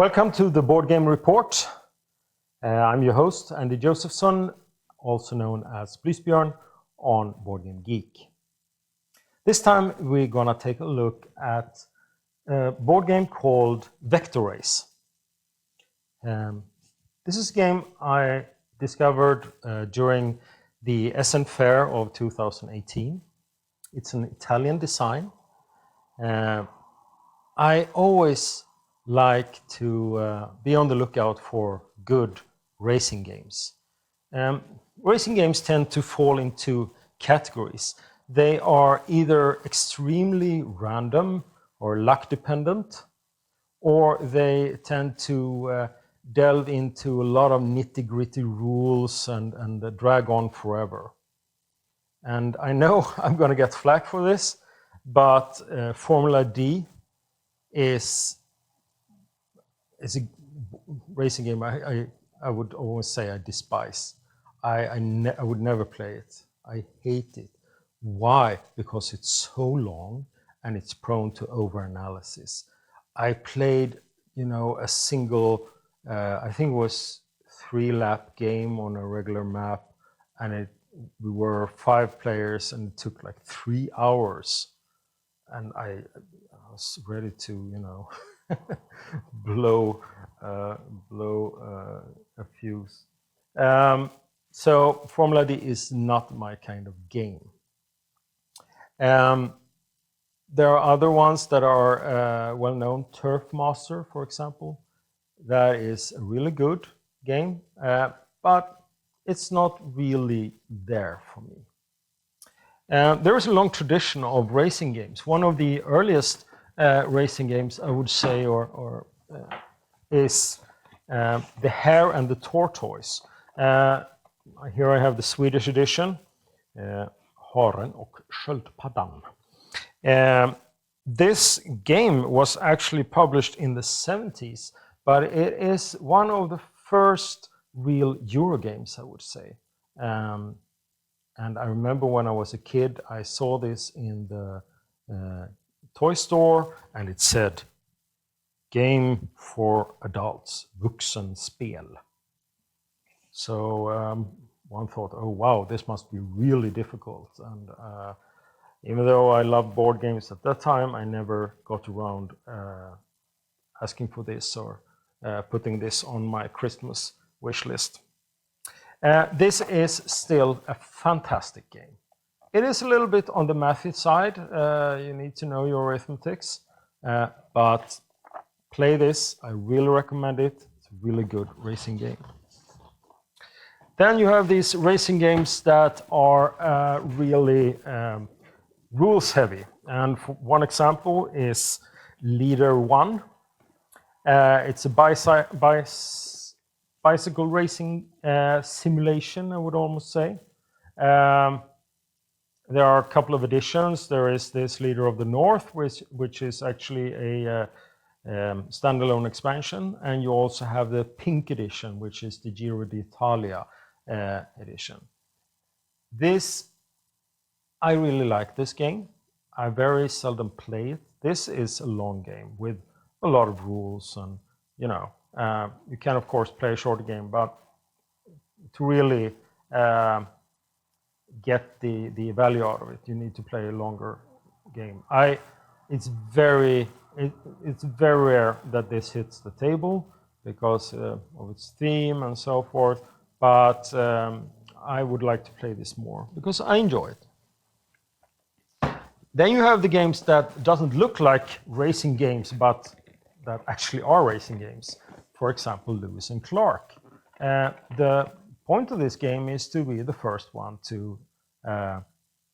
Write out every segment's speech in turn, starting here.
Welcome to the Boardgame Report. I'm your host, Andy Josephson, also known as Blysbjörn on Boardgame Geek. This time we're gonna take a look at a board game called Vektorace. This is a game I discovered during the Essen Fair of 2018. It's an Italian design. I always like to be on the lookout for good racing games. Racing games tend to fall into categories. They are either extremely random or luck dependent, or they tend to delve into a lot of nitty-gritty rules and drag on forever. And I know I'm going to get flack for this, but Formula D is a racing game I would always say I despise. I would never play it. I hate it. Why? Because it's so long and it's prone to over-analysis. I played, a single, I think it was 3-lap game on a regular map, and we were 5 players, and it took like 3 hours, and I was ready to, blow a fuse. So Formula D is not my kind of game. There are other ones that are well known. Turf Master, for example, that is a really good game, but it's not really there for me. There is a long tradition of racing games. One of the earliest racing games, I would say, is The Hare and the Tortoise. Here I have the Swedish edition, Haren och Sköldpaddan. This game was actually published in the 70s, but it is one of the first real Euro games, I would say. And I remember when I was a kid, I saw this in the toy store, and it said, "Game for adults, vuxenspel." So one thought, oh wow, this must be really difficult. And even though I loved board games at that time, I never got around asking for this or putting this on my Christmas wish list. This is still a fantastic game. It is a little bit on the mathy side. You need to know your arithmetics, but play this. I really recommend it. It's a really good racing game. Then you have these racing games that are really rules heavy. And one example is Leader 1. It's a bicycle racing simulation, I would almost say. There are a couple of editions. There is this Leader of the North, which is actually a standalone expansion, and you also have the Pink edition, which is the Giro d'Italia edition. I really like this game. I very seldom play it. This is a long game with a lot of rules, and you can of course play a shorter game, but to really get the value out of it, you need to play a longer game. It's very rare that this hits the table because of its theme and so forth, but I would like to play this more because I enjoy it. Then you have the games that doesn't look like racing games, but that actually are racing games. For example, Lewis and Clark. The point of this game is to be the first one to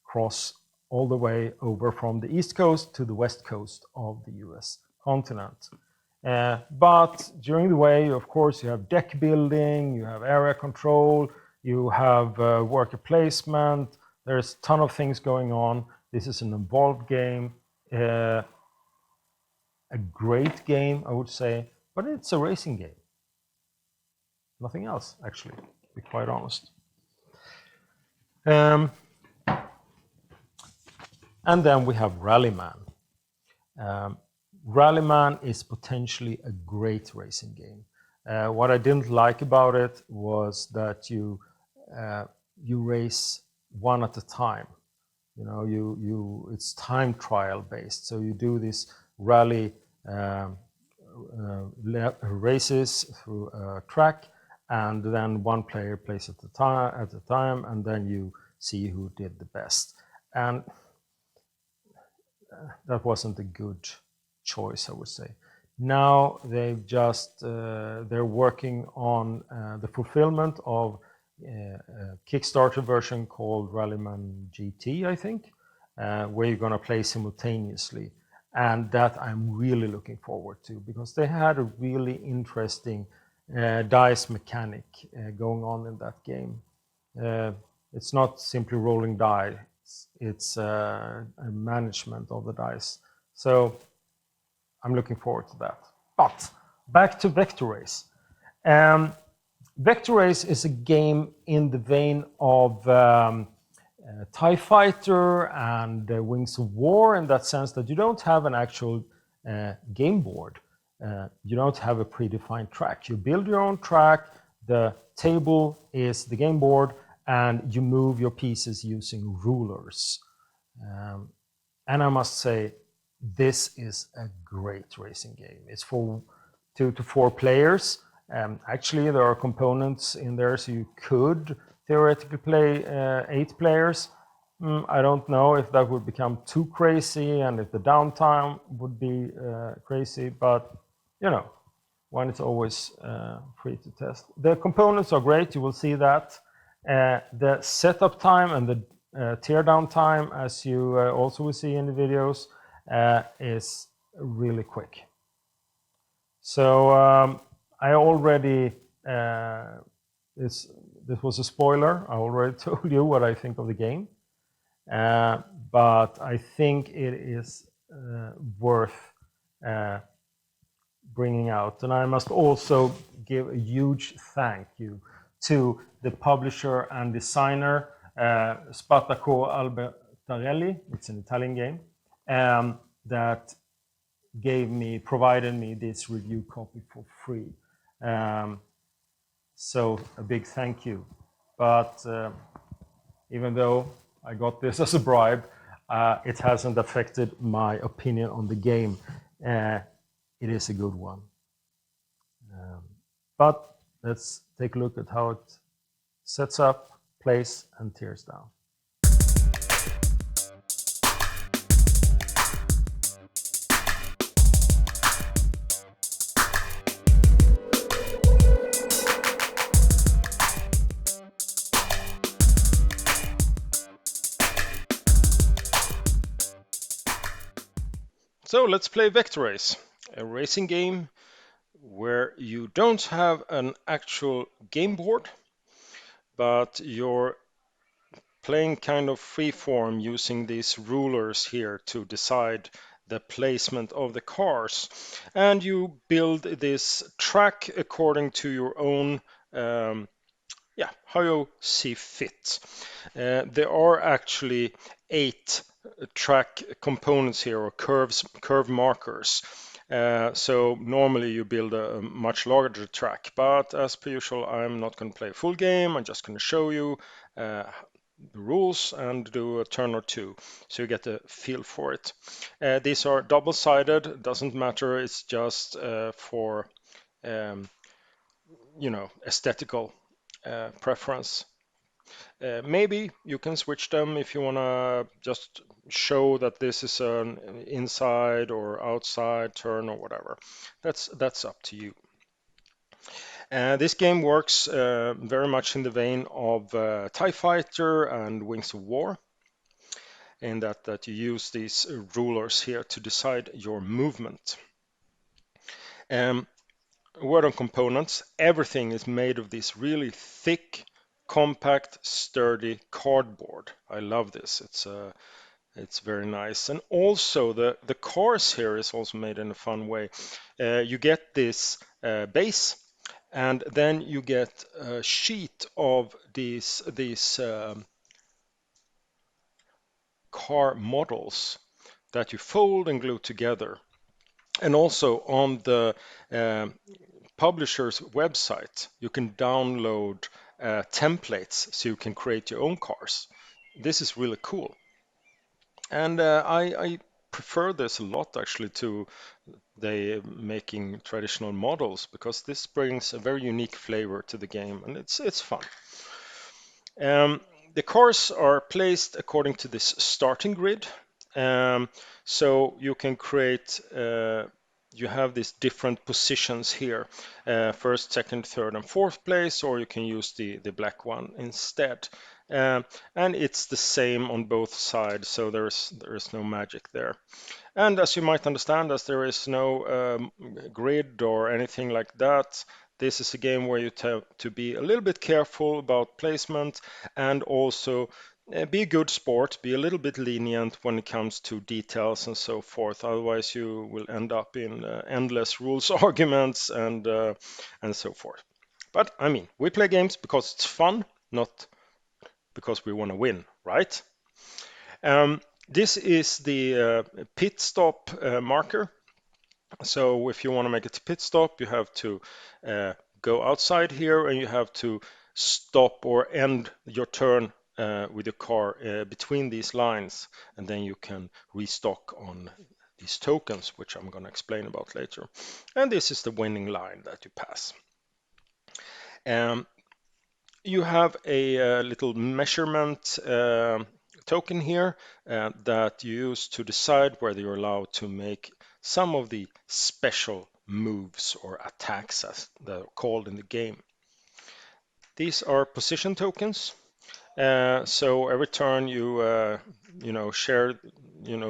cross all the way over from the East Coast to the West Coast of the US continent. But during the way, of course, you have deck building, you have area control, you have worker placement. There's a ton of things going on. This is an involved game, a great game, I would say, but it's a racing game. Nothing else, actually, to be quite honest. And then we have Rallyman. Rallyman is potentially a great racing game. What I didn't like about it was that you race one at a time. You know, it's time trial based. So you do this rally races through a track, and then one player plays at a time, and then you see who did the best. And that wasn't a good choice, I would say. Now they've just they're working on the fulfillment of a Kickstarter version called Rallyman GT, I think, where you're going to play simultaneously, and that I'm really looking forward to, because they had a really interesting dice mechanic going on in that game. It's not simply rolling dice, it's a management of the dice. So I'm looking forward to that. But back to Vektorace. Vektorace is a game in the vein of TIE Fighter and Wings of War, in that sense that you don't have an actual game board. You don't have a predefined track. You build your own track, the table is the game board, and you move your pieces using rulers. And I must say, this is a great racing game. It's for 2 to 4 players. Actually, there are components in there, so you could theoretically play 8 players. I don't know if that would become too crazy and if the downtime would be crazy, but you know, one is always free to test. The components are great, you will see that. The setup time and the teardown time, as you also will see in the videos, is really quick. So I already, this was a spoiler, I already told you what I think of the game, but I think it is worth bringing out. And I must also give a huge thank you to the publisher and designer, Spartaco Albertarelli, it's an Italian game, that provided me this review copy for free. So a big thank you. But even though I got this as a bribe, it hasn't affected my opinion on the game. It is a good one. But let's take a look at how it sets up, plays, and tears down. So let's play Vektorace, a racing game where you don't have an actual game board, but you're playing kind of freeform using these rulers here to decide the placement of the cars. And you build this track according to your own how you see fit. There are actually 8 track components here, or curve markers. So normally you build a much larger track, but as per usual, I'm not going to play a full game. I'm just going to show you the rules and do a turn or two, so you get a feel for it. These are double-sided, doesn't matter, it's just for aesthetical preference. Maybe you can switch them if you want to just show that this is an inside or outside turn or whatever. That's up to you. This game works very much in the vein of TIE Fighter and Wings of War, in that you use these rulers here to decide your movement. Word on components, everything is made of this really thick, compact, sturdy cardboard. I love this. It's very nice. And also the cars here is also made in a fun way. You get this base, and then you get a sheet of these car models that you fold and glue together. And also on the um publisher's website, you can download templates so you can create your own cars. This is really cool. And I prefer this a lot actually to they making traditional models because this brings a very unique flavor to the game and it's fun. Um, the cars are placed according to this starting grid. Um, so you can create, you have these different positions here, first, second, third, and fourth place, or you can use the black one instead. And it's the same on both sides, so there's no magic there. And as you might understand, as there is no grid or anything like that, this is a game where you have to be a little bit careful about placement and also be a good sport, be a little bit lenient when it comes to details and so forth. Otherwise, you will end up in endless rules arguments and so forth. But I mean, we play games because it's fun, not because we want to win, right? Um, this is the pit stop marker. So if you want to make it a pit stop, you have to go outside here and you have to stop or end your turn with your car between these lines, and then you can restock on these tokens, which I'm going to explain about later. And this is the winning line that you pass. Um, you have a little measurement token here that you use to decide whether you're allowed to make some of the special moves or attacks as they're called in the game. These are position tokens. So every turn you share,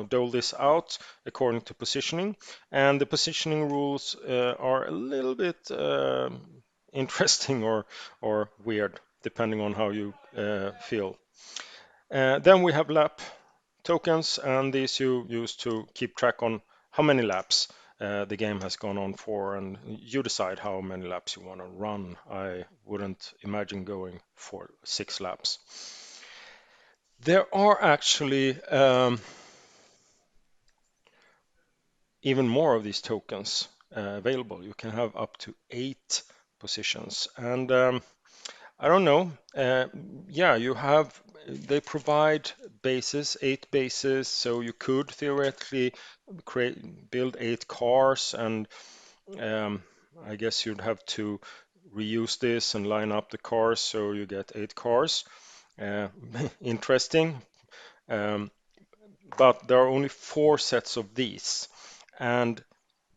dole this out according to positioning, and the positioning rules are a little bit interesting or weird depending on how you feel. Then we have lap tokens, and these you use to keep track on how many laps the game has gone on for, and you decide how many laps you want to run. I wouldn't imagine going for 6 laps. There are actually even more of these tokens available. You can have up to 8 positions, and I don't know. Yeah, they provide bases, 8 bases, so you could theoretically build 8 cars, and um, I guess you'd have to reuse this and line up the cars so you get 8 cars. Uh, Interesting. Um, but there are only 4 sets of these, and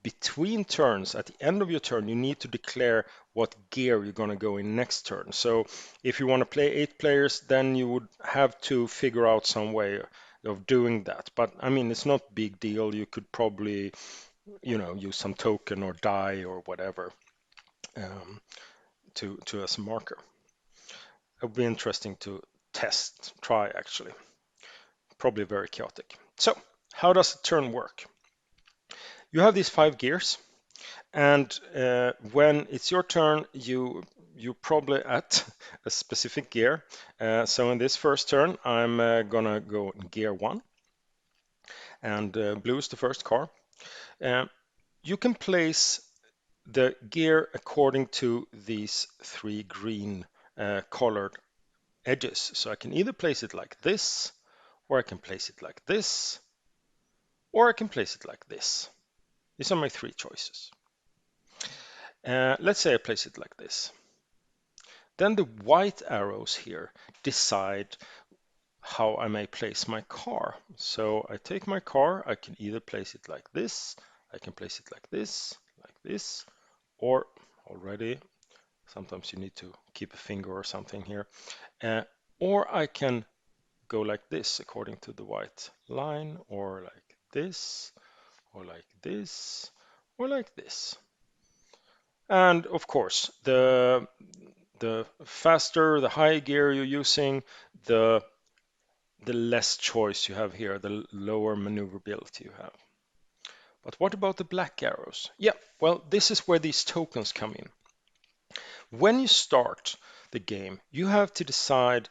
between turns, at the end of your turn, you need to declare what gear you're going to go in next turn. So if you want to play 8 players, then you would have to figure out some way of doing that. But I mean, it's not a big deal. You could probably, use some token or die or whatever um, to as a marker. It would be interesting to try actually. Probably very chaotic. So how does a turn work? You have these 5 gears. And when it's your turn, you probably at a specific gear. So in this first turn, I'm gonna go in gear 1, and blue is the first car. Uh, you can place the gear according to these 3 green colored edges. So I can either place it like this, or I can place it like this, or I can place it like this. These are my 3 choices. Let's say I place it like this. Then the white arrows here decide how I may place my car. So I take my car, I can either place it like this, I can place it like this, or already, sometimes you need to keep a finger or something here, or I can go like this according to the white line, or like this, or like this, or like this. And of course, the faster, the higher gear you're using, the less choice you have here, the lower maneuverability you have. But what about the black arrows? Yeah, well, this is where these tokens come in. When you start the game, you have to decide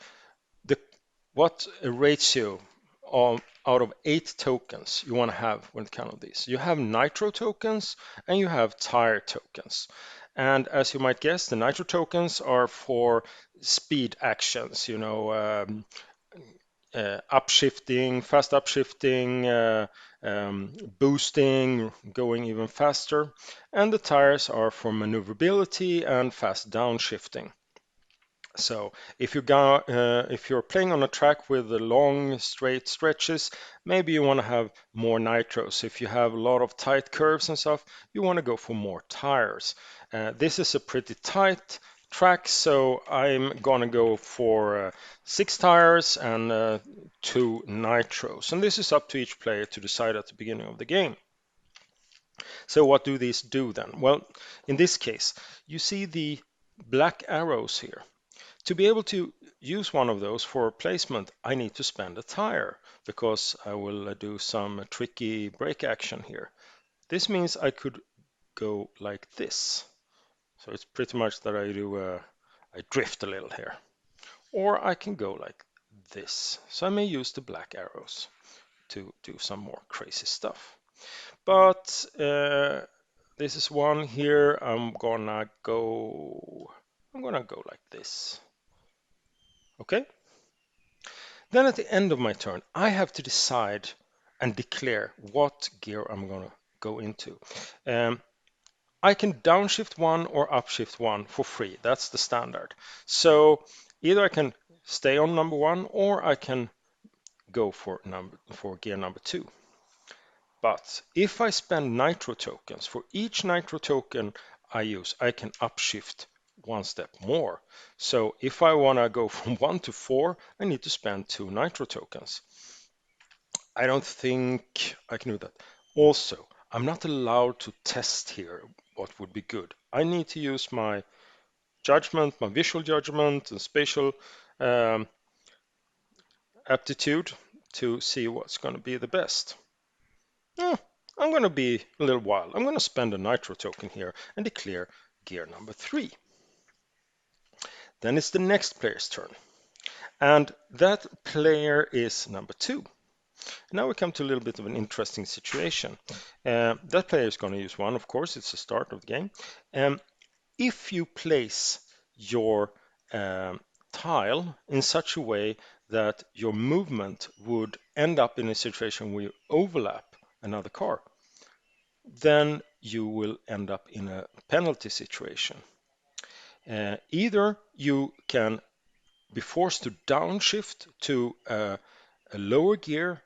what ratio out of 8 tokens you want to have when it comes to these. You have nitro tokens and you have tire tokens. And as you might guess, the nitro tokens are for speed actions, upshifting, fast upshifting, boosting, going even faster. And the tires are for maneuverability and fast downshifting. So if you're playing on a track with the long straight stretches, maybe you want to have more nitros. If you have a lot of tight curves and stuff, you want to go for more tires. This is a pretty tight track, so I'm gonna go for 6 tires and 2 nitros. And this is up to each player to decide at the beginning of the game. So what do these do then? Well, in this case, you see the black arrows here. To be able to use one of those for placement, I need to spend a tire because I will do some tricky brake action here. This means I could go like this. So it's pretty much that I drift a little here. Or I can go like this. So I may use the black arrows to do some more crazy stuff. But this is one here. I'm gonna go like this. Okay? Then at the end of my turn, I have to decide and declare what gear I'm going to go into. I can downshift one or upshift one for free. That's the standard. So either I can stay on number 1 or I can go for gear number 2. But if I spend nitro tokens, for each nitro token I use, I can upshift one step more. So if I want to go from 1 to 4, I need to spend 2 nitro tokens. I don't think I can do that. Also, I'm not allowed to test here what would be good. I need to use my judgment, my visual judgment and spatial aptitude to see what's going to be the best. I'm going to be a little wild. I'm going to spend a nitro token here and declare gear number 3. Then it's the next player's turn. And that player is number 2. Now we come to a little bit of an interesting situation. That player is going to use 1, of course, it's the start of the game. If you place your tile in such a way that your movement would end up in a situation where you overlap another car, then you will end up in a penalty situation. Either you can be forced to downshift to a lower gear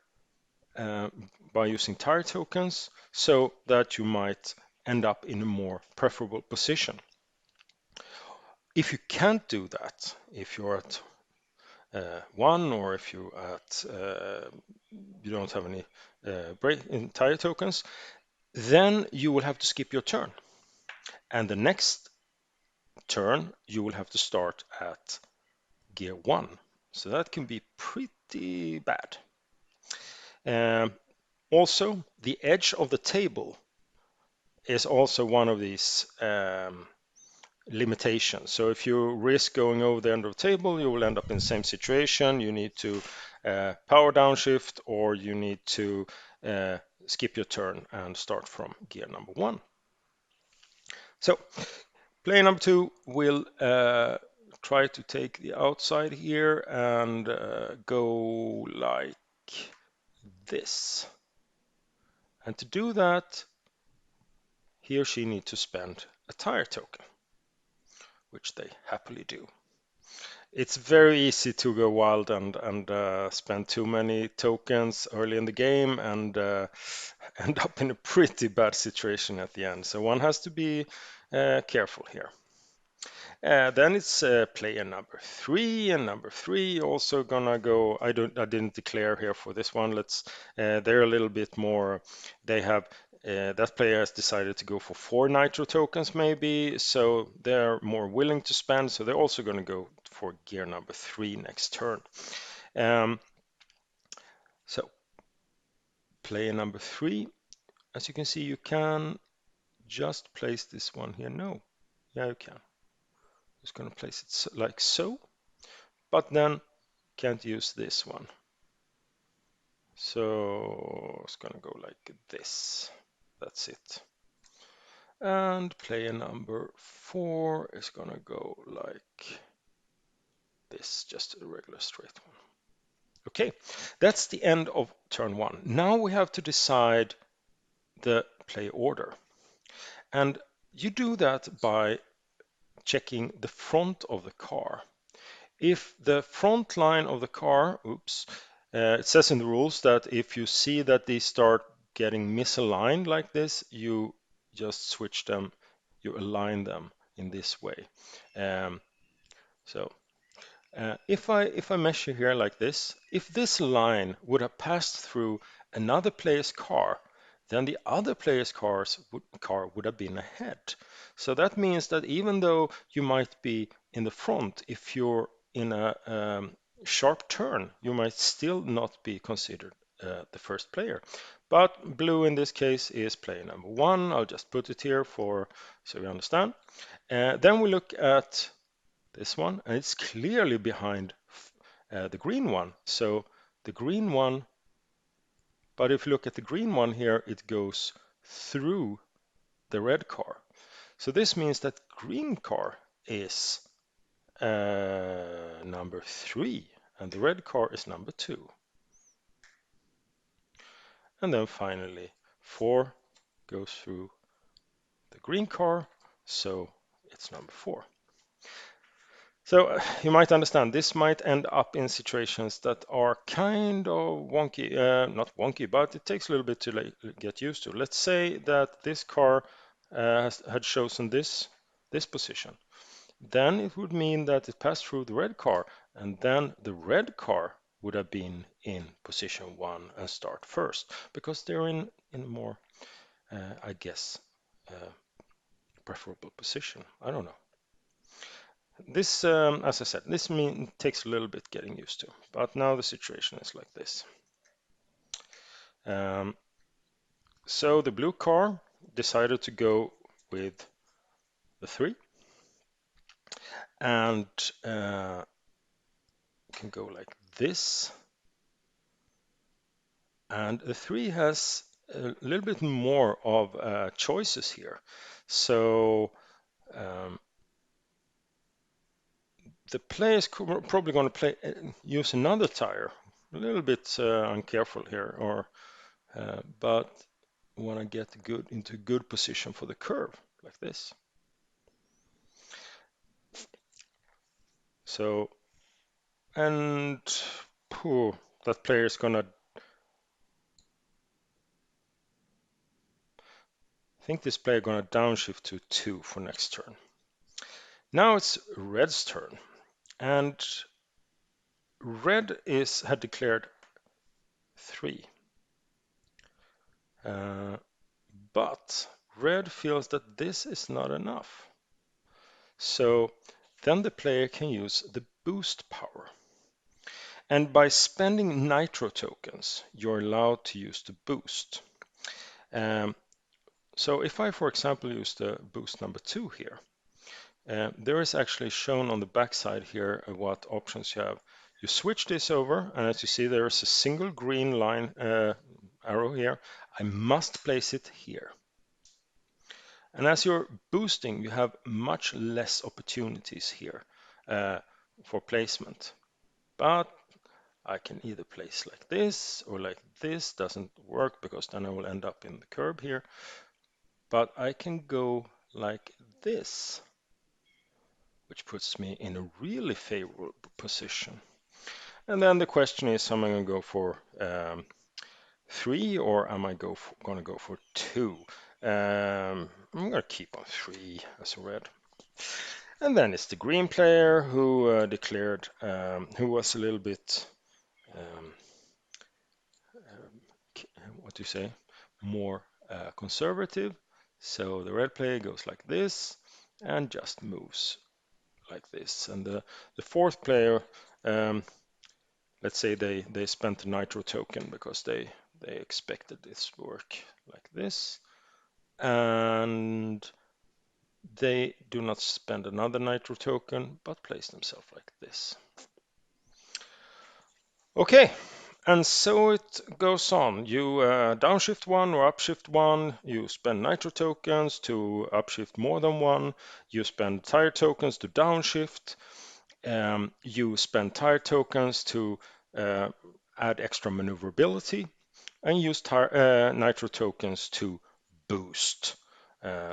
by using tire tokens so that you might end up in a more preferable position. If you can't do that, if you're at 1 or if you don't have any tire tokens, then you will have to skip your turn. And the next turn, you will have to start at gear 1. So that can be pretty bad. Also, the edge of the table is also one of these limitations. So if you risk going over the end of the table, you will end up in the same situation. You need to power downshift or you need to skip your turn and start from gear number 1. So player number 2 will try to take the outside here and go like this. And to do that, he or she needs to spend a tire token, which they happily do. It's very easy to go wild and spend too many tokens early in the game and end up in a pretty bad situation at the end. So one has to be careful here. Then it's player number 3, and number 3 also gonna go. I didn't declare here for this one. They're a little bit more. They have that player has decided to go for 4 nitro tokens maybe, so they're more willing to spend. So they're also gonna go for gear number 3 next turn. So player number 3, as you can see, you can just place this one here. No, yeah, you can. Just gonna place it like so. But then can't use this one. So it's gonna go like this. That's it. And player number 4 is gonna go like this, just a regular straight one. Okay, that's the end of turn 1. Now we have to decide the play order. And you do that by checking the front of the car. If the front line of the car, it says in the rules that if you see that they start getting misaligned like this, you just switch them, you align them in this way. Um, so if I measure here like this, if this line would have passed through another player's car, then the other player's car would have been ahead. So that means that even though you might be in the front, if you're in a sharp turn, you might still not be considered the first player. But blue in this case is player number 1. I'll just put it here so you understand. Then we look at this one, and it's clearly behind the green one. So the green one, but if you look at the green one here, it goes through the red car. So this means that green car is number 3, and the red car is number 2. And then finally, 4 goes through the green car, so it's number 4. So you might understand this might end up in situations that are kind of wonky, not wonky, but it takes a little bit to get used to. Let's say that this car had chosen this position. Then it would mean that it passed through the red car, and then the red car would have been in position 1 and start first, because they're in a more, I guess, preferable position. I don't know. This, as I said, this takes a little bit getting used to, but now the situation is like this. So the blue car decided to go with the 3, and can go like this. And the 3 has a little bit more of choices here. So the player is probably going to use another tire. A little bit uncareful here, but want to get into good position for the curve like this. So, and that player is gonna, I think this player gonna downshift to 2 for next turn. Now it's red's turn, and red had declared 3. But red feels that this is not enough. So then the player can use the boost power. And by spending nitro tokens, you're allowed to use the boost. So if I, for example, use the boost number 2 here, there is actually shown on the back side here what options you have. You switch this over, and as you see, there is a single green line arrow here. I must place it here. And as you're boosting, you have much less opportunities here for placement. But I can either place like this or like this. Doesn't work because then I will end up in the curb here. But I can go like this, which puts me in a really favorable position. And then the question is, am I going to go for 3 or am I going to go for 2? I'm going to keep on 3 as a red. And then it's the green player who declared, who was a little bit, what do you say, more conservative. So the red player goes like this and just moves like this. And the fourth player, let's say they spent a nitro token because they expected this work like this. And they do not spend another nitro token, but place themselves like this. Okay, And so it goes on. You downshift one or upshift one, you spend nitro tokens to upshift more than one, you spend tire tokens to downshift, you spend tire tokens to add extra maneuverability, and use nitro tokens to boost.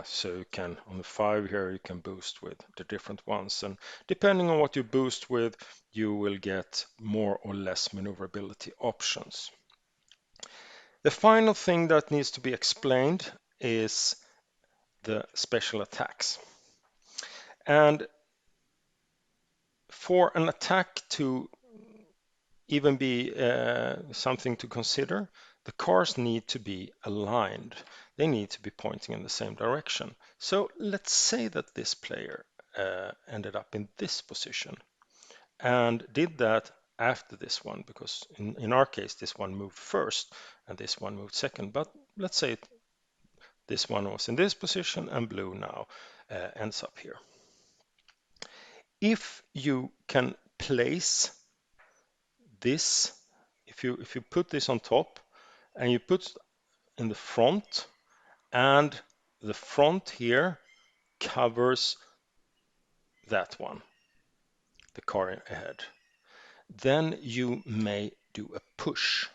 So you can, on the 5 here, you can boost with the different ones. And depending on what you boost with, you will get more or less maneuverability options. The final thing that needs to be explained is the special attacks. And for an attack to even be something to consider, the cars need to be aligned. They need to be pointing in the same direction. So let's say that this player ended up in this position and did that after this one, because in our case, this one moved first and this one moved second. But let's say this one was in this position and blue now ends up here. If you can place this, if you put this on top and you put in the front, and the front here covers that one, the car ahead, then you may do a push.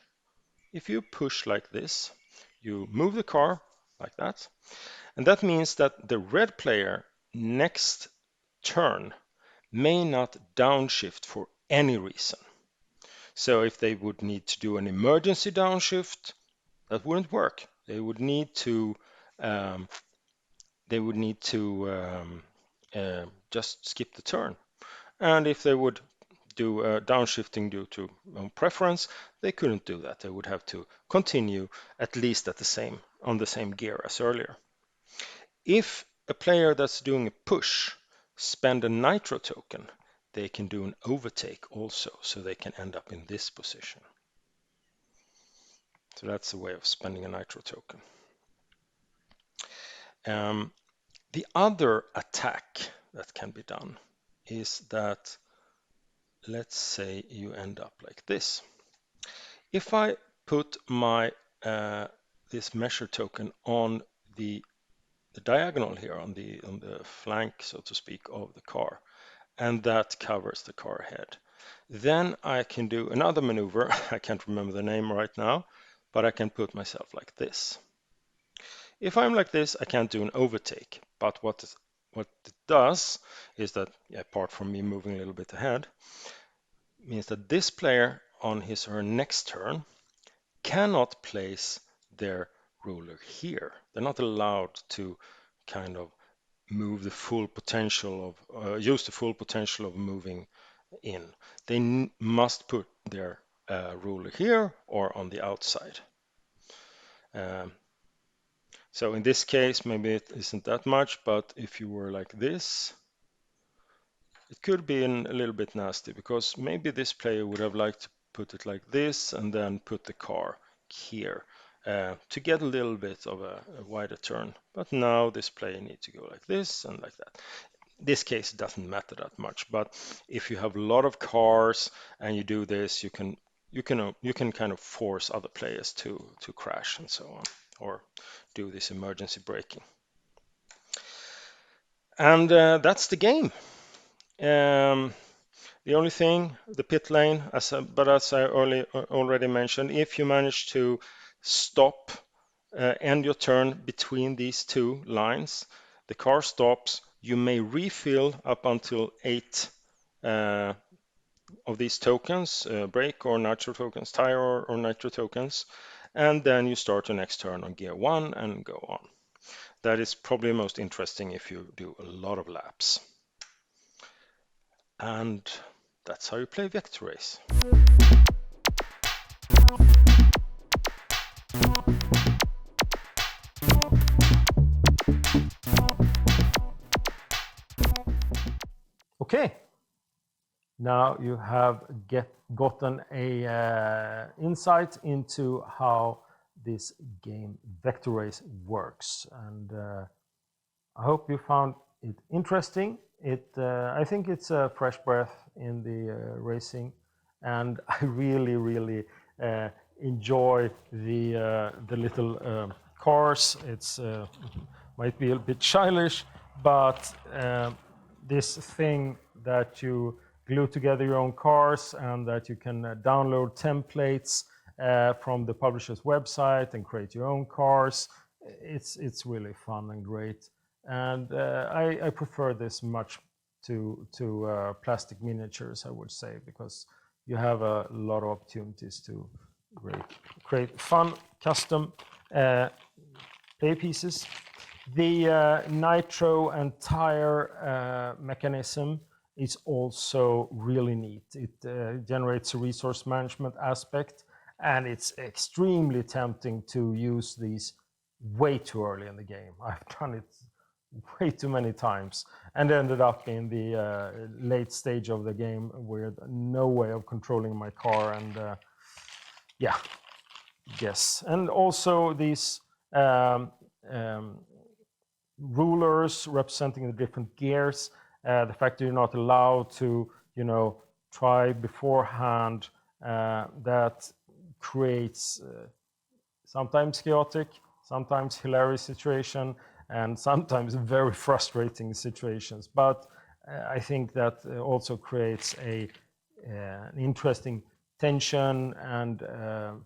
If you push like this, you move the car like that, and that means that the red player next turn may not downshift for any reason. So if they would need to do an emergency downshift, that wouldn't work. They would need to just skip the turn. And if they would do downshifting due to preference, they couldn't do that. They would have to continue at least at on the same gear as earlier. If a player that's doing a push spend a nitro token, they can do an overtake also, so they can end up in this position. So that's a way of spending a nitro token. The other attack that can be done is that, let's say you end up like this. If I put my this measure token on the diagonal here, on the flank, so to speak, of the car, and that covers the car head, then I can do another maneuver. I can't remember the name right now, but I can put myself like this. If I'm like this, I can't do an overtake, but what it does is that, apart from me moving a little bit ahead, means that this player on his or her next turn cannot place their ruler here. They're not allowed to kind of move the full potential of, use the full potential of moving in. They must put their ruler here or on the outside. So in this case, maybe it isn't that much, but if you were like this, it could be a little bit nasty, because maybe this player would have liked to put it like this and then put the car here to get a little bit of a wider turn. But now this player needs to go like this and like that. This case doesn't matter that much, but if you have a lot of cars and you do this, you can kind of force other players to crash and so on, or do this emergency braking. And that's the game. The only thing, the pit lane, as I already mentioned, if you manage to stop, end your turn between these two lines, the car stops. You may refill up until 8 of these tokens, brake or nitro tokens, tire or nitro tokens, and then you start your next turn on gear 1 and go on. That is probably most interesting if you do a lot of laps. And that's how you play Vektorace. Okay. Now you have gotten a insight into how this game Vektorace works, and I hope you found it interesting. I think it's a fresh breath in the racing, and I really enjoy the little cars. It's might be a bit childish, but this thing that you glue together your own cars and that you can download templates from the publisher's website and create your own cars. It's really fun and great, and I prefer this much to plastic miniatures, I would say, because you have a lot of opportunities to create fun custom play pieces. The nitro and tire mechanism is also really neat. It generates a resource management aspect, and it's extremely tempting to use these way too early in the game. I've done it way too many times and ended up in the late stage of the game with no way of controlling my car, and yeah, yes. And also these rulers representing the different gears, the fact that you're not allowed to, try beforehand, that creates sometimes chaotic, sometimes hilarious situation, and sometimes very frustrating situations. But I think that also creates an interesting tension and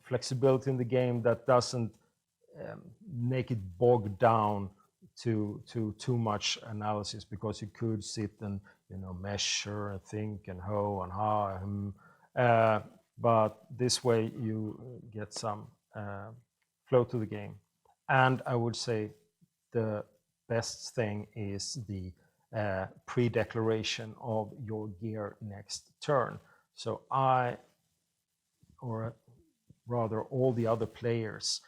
flexibility in the game that doesn't make it bogged down to too much analysis, because you could sit and measure and think and ho and ha, but this way you get some flow to the game. And I would say the best thing is the pre-declaration of your gear next turn. So or rather all the other players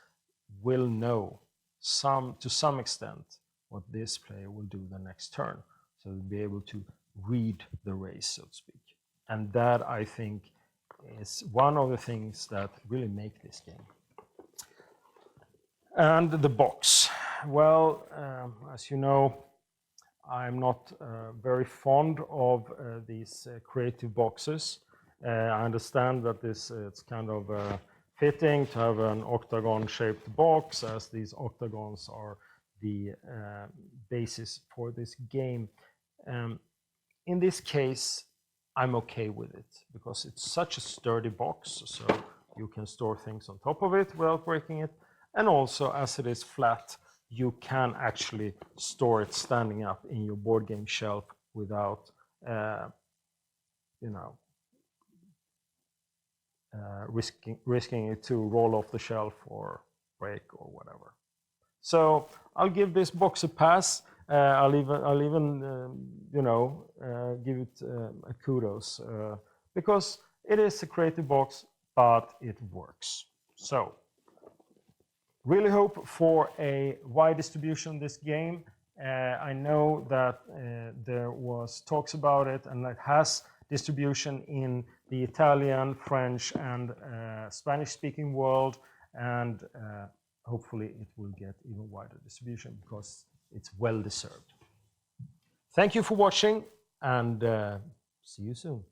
will know to some extent what this player will do the next turn. So they'll be able to read the race, so to speak. And that, I think, is one of the things that really make this game. And the box. Well, as you know, I'm not very fond of these creative boxes. I understand that it's kind of fitting to have an octagon-shaped box, as these octagons are the basis for this game. In this case, I'm okay with it because it's such a sturdy box, so you can store things on top of it without breaking it. And also, as it is flat, you can actually store it standing up in your board game shelf without, risking it to roll off the shelf or break or whatever. So I'll give this box a pass. I'll even give it a kudos because it is a creative box, but it works. So really hope for a wide distribution of this game. I know that there was talks about it, and it has distribution in the Italian, French, and Spanish-speaking world, and hopefully it will get even wider distribution because it's well deserved. Thank you for watching, and see you soon.